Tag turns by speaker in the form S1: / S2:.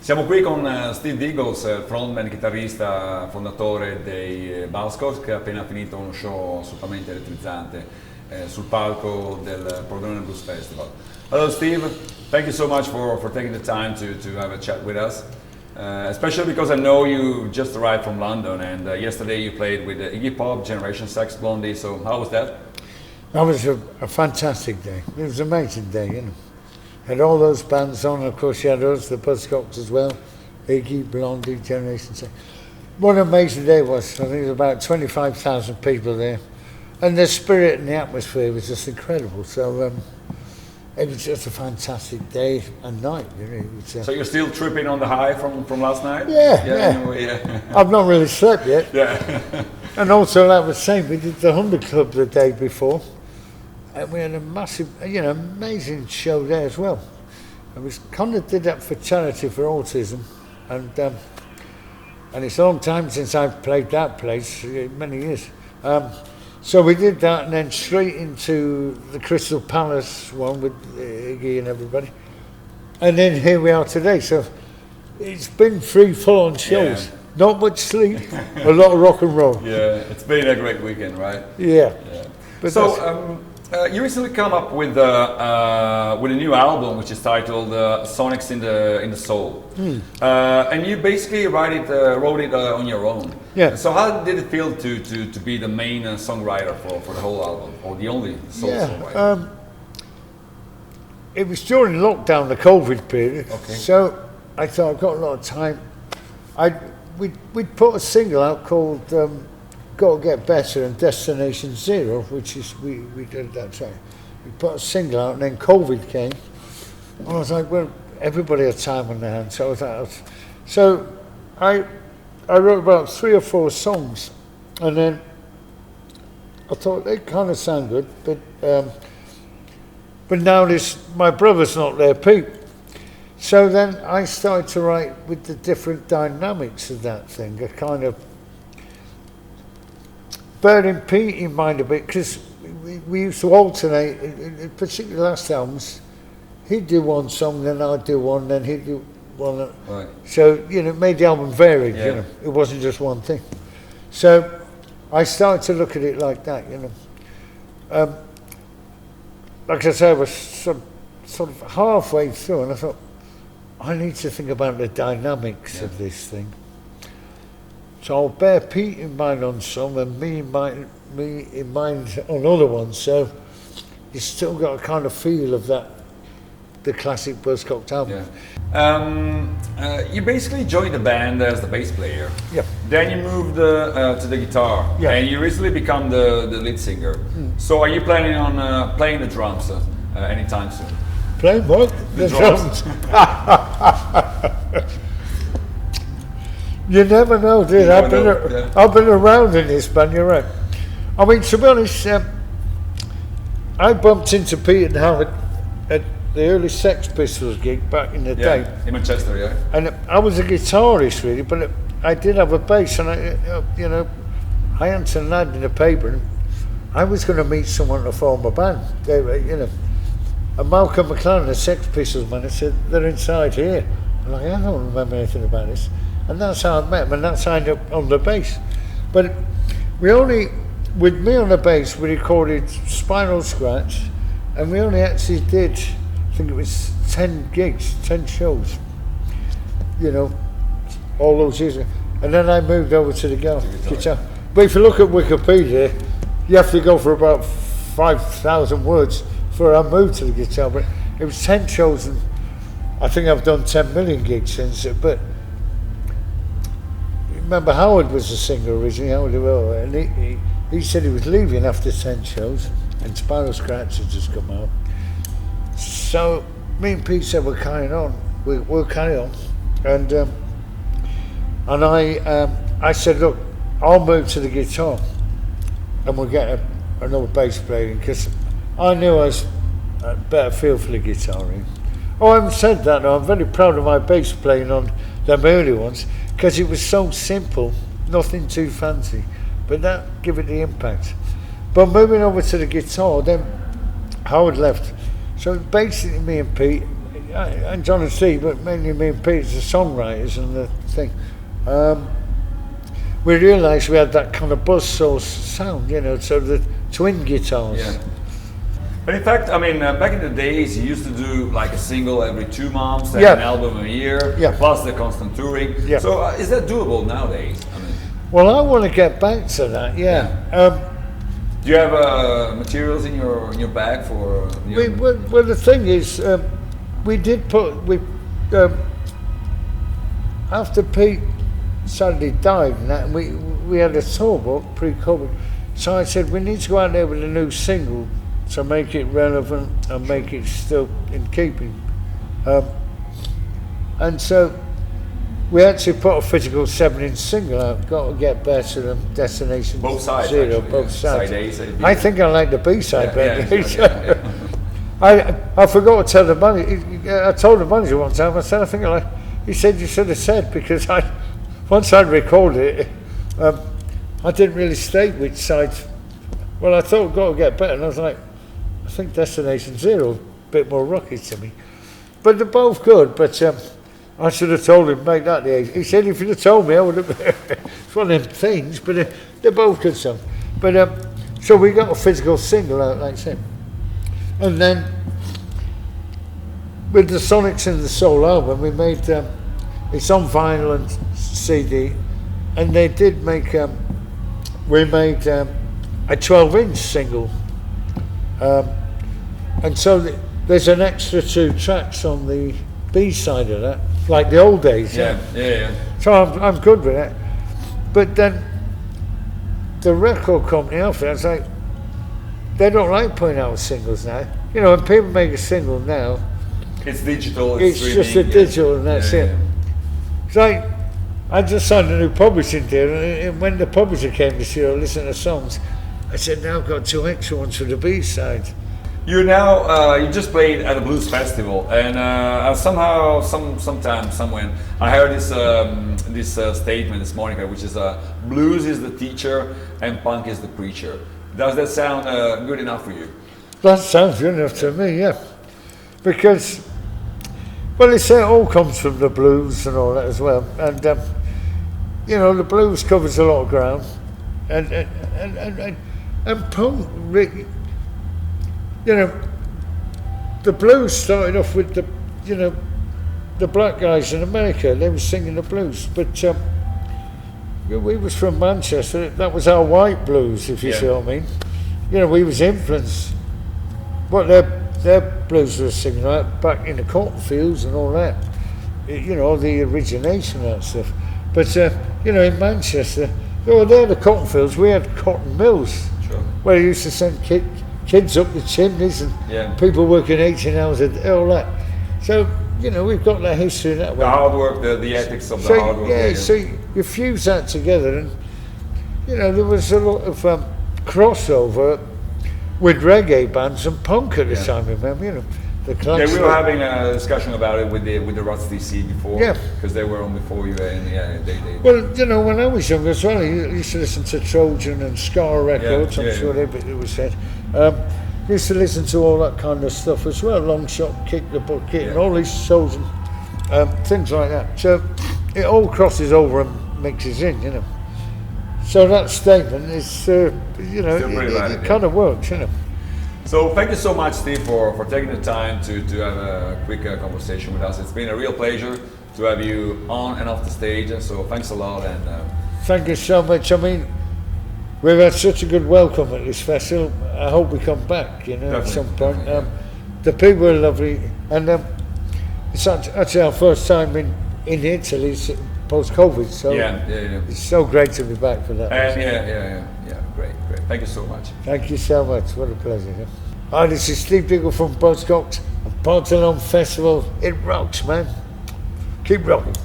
S1: Siamo qui con Steve Eagles, frontman, chitarrista, fondatore dei Buzzcocks, che ha appena finito uno show assolutamente elettrizzante sul palco del Pordenone Blues Festival. Hello Steve, thank you so much for taking the time to have a chat with us, especially because I know you just arrived from London and yesterday you played with Iggy Pop, Generation Sex, Blondie, so how was that?
S2: That was a fantastic day. It was an amazing day, you know. Had all those bands on, of course you had us, the Buzzcocks as well, Iggy, Blondie, Generation Sex. What an amazing day it was. I think there was about 25,000 people there. And the spirit and the atmosphere was just incredible. So it was just a fantastic day and night. You know. It was,
S1: so you're still tripping on the high from last night?
S2: Yeah.
S1: Anyway, yeah.
S2: I've not really slept yet.
S1: Yeah.
S2: And also, like I was saying, we did the 100 Club the day before. And we had a massive, amazing show there as well. And we kind of did that for charity for autism. And it's a long time since I've played that place, many years. So we did that and then straight into the Crystal Palace one with Iggy and everybody. And then here we are today. So it's been 3 full-on shows. Yeah. Not much sleep, a lot of rock and roll.
S1: Yeah, it's been a great weekend, right?
S2: Yeah.
S1: But so you recently come up with a new album which is titled Sonics in the Soul, and you basically wrote it on your own.
S2: Yeah.
S1: So how did it feel to be the main songwriter for the whole album, or the only songwriter?
S2: It was during lockdown, the COVID period.
S1: Okay.
S2: So I thought I've got a lot of time. We'd put a single out called Got to Get Better and Destination Zero, which is we did at that time. We put a single out and then COVID came. And I was like, well, everybody had time on their hands. So I wrote about 3 or 4 songs, and then I thought they kind of sound good, but now my brother's not there, Pete. So then I started to write with the different dynamics of that thing, a kind of bearing Pete in mind a bit, because we used to alternate, particularly last albums. He'd do one song, then I'd do one, then he'd do one.
S1: Right.
S2: So, it made the album varied, It wasn't just one thing. So I started to look at it like that, Like I said, I was sort of halfway through, and I thought, I need to think about the dynamics of this thing. So I'll bear Pete in mind on some and me in mind on other ones. So you still got a kind of feel of that, the classic Buzzcocks album.
S1: Yeah. You basically joined the band as the bass player.
S2: Yeah.
S1: Then you moved to the guitar.
S2: Yeah.
S1: And you recently become the lead singer. So are you planning on playing the drums anytime soon?
S2: Playing what?
S1: The drums.
S2: You never know, dude. I've been around in this band, you're right. I mean, to be honest, I bumped into Pete and Howard at the early Sex Pistols gig back in the day.
S1: In Manchester, yeah.
S2: And I was a guitarist, really, but I did have a bass, and I answered an ad in the paper, and I was going to meet someone to form a band. They were, and Malcolm McLaren, the Sex Pistols man, said, they're inside here. I'm like, I don't remember anything about this. And that's how I met him, and that's how I ended up on the bass. But with me on the bass, we recorded Spinal Scratch, and we only actually did, I think it was 10 gigs, 10 shows, all those years ago. And then I moved over to the guitar. But if you look at Wikipedia, you have to go for about 5,000 words before I moved to the guitar. But it was 10 shows, and I think I've done 10 million gigs since. But remember, Howard was the singer originally, and he said he was leaving after 10 shows, and Spinal Scratch had just come out. So me and Pete said, we're carrying on, we'll carry on. And I said, look, I'll move to the guitar, and we'll get another bass player, because I knew I was a better feel for the guitar. Oh, I haven't said that, though. I'm very proud of my bass playing on them early ones, because it was so simple, nothing too fancy, but that gave it the impact. But moving over to the guitar, then Howard left. So basically me and Pete, and John and Steve, but mainly me and Peter, the songwriters and the thing, we realised we had that kind of buzzsaw sound, you know, so the twin guitars.
S1: Yeah. But in fact, I mean, back in the days, you used to do like a single every 2 months, and an album a year, plus the constant touring. Yeah. So is that doable nowadays? I mean,
S2: well, I want to get back to that.
S1: Do you have materials in your bag for?
S2: Well, the thing is, we did put after Pete sadly died, and we had a tour book pre-COVID. So I said we need to go out there with a new single to make it relevant and make it still in keeping. And so we actually put a physical 7-inch single out, Got to Get Better than Destination
S1: both sides,
S2: Zero,
S1: actually,
S2: both sides.
S1: Side A,
S2: I think I like the B-side better.
S1: Yeah.
S2: I forgot to tell the manager. I told the manager one time, I said, I think I like, he said, you should have said, because once I'd recorded it, I didn't really state which side. Well, I thought Got to Get Better, and I was like, I think Destination Zero, a bit more rocky to me. But they're both good, but I should have told him, make that the 8. He said, if you'd have told me, I would have. It's one of them things, but they're both good songs. But so we got a physical single out, like I said. And then with the Sonics and the Soul album, we made it's on vinyl and CD, and they did make we made a 12-inch single, and so there's an extra 2 tracks on the B side of that, like the old days.
S1: Yeah.
S2: So I'm good with that. But then the record company outfit, I was like, they don't like putting out singles now. You know, when people make a single now,
S1: it's digital.
S2: It's just a digital, and that's it. It's like I just signed a new publishing deal, and when the publisher came to see or listen to songs, I said, now I've got 2 extra ones for the B side.
S1: You now you just played at a blues festival, and somehow, sometime, somewhere, I heard this statement this morning, which is blues is the teacher and punk is the preacher. Does that sound good enough for you?
S2: That sounds good enough to me, yeah. Because, well, it all comes from the blues and all that as well, and you know, the blues covers a lot of ground, and punk, you know, the blues started off with the black guys in America. They were singing the blues, but we was from Manchester. That was our white blues, if you see what I mean. You know, we was influenced. What their blues were singing right back in the cotton fields and all that. You know, the origination of that stuff. But you know, in Manchester, there the cotton fields. We had cotton mills, where they used to send kids up the chimneys and people working 18 hours a day, all that. So, you know, we've got that history in that way.
S1: The hard work, the ethics of the hard work.
S2: Yeah, so you fuse that together, and, you know, there was a lot of crossover with reggae bands and punk at the time, remember, you know.
S1: We were having a discussion about it with the Rots DC before, because they were on before you, and they.
S2: Well, you know, when I was young as well, you used to listen to Trojan and Scar records. I'm sure it was said. Used to listen to all that kind of stuff as well. Long Shot, Kick the Bucket, and all these shows and things like that. So it all crosses over and mixes in, you know. So that statement is, you know, it kind of works, you know.
S1: So thank you so much, Steve, for taking the time to have a quick conversation with us. It's been a real pleasure to have you on and off the stage. So thanks a lot. And
S2: thank you so much. I mean, we've had such a good welcome at this festival. I hope we come back, you know, at some point. The people are lovely, and it's actually our first time in Italy post-COVID. So it's so great to be back for that.
S1: And great. Thank you so much.
S2: Thank you so much. What a pleasure. Yeah? Hi, this is Steve Diggle from Buzzcocks and Pordenone Festival. It rocks, man. Keep rocking.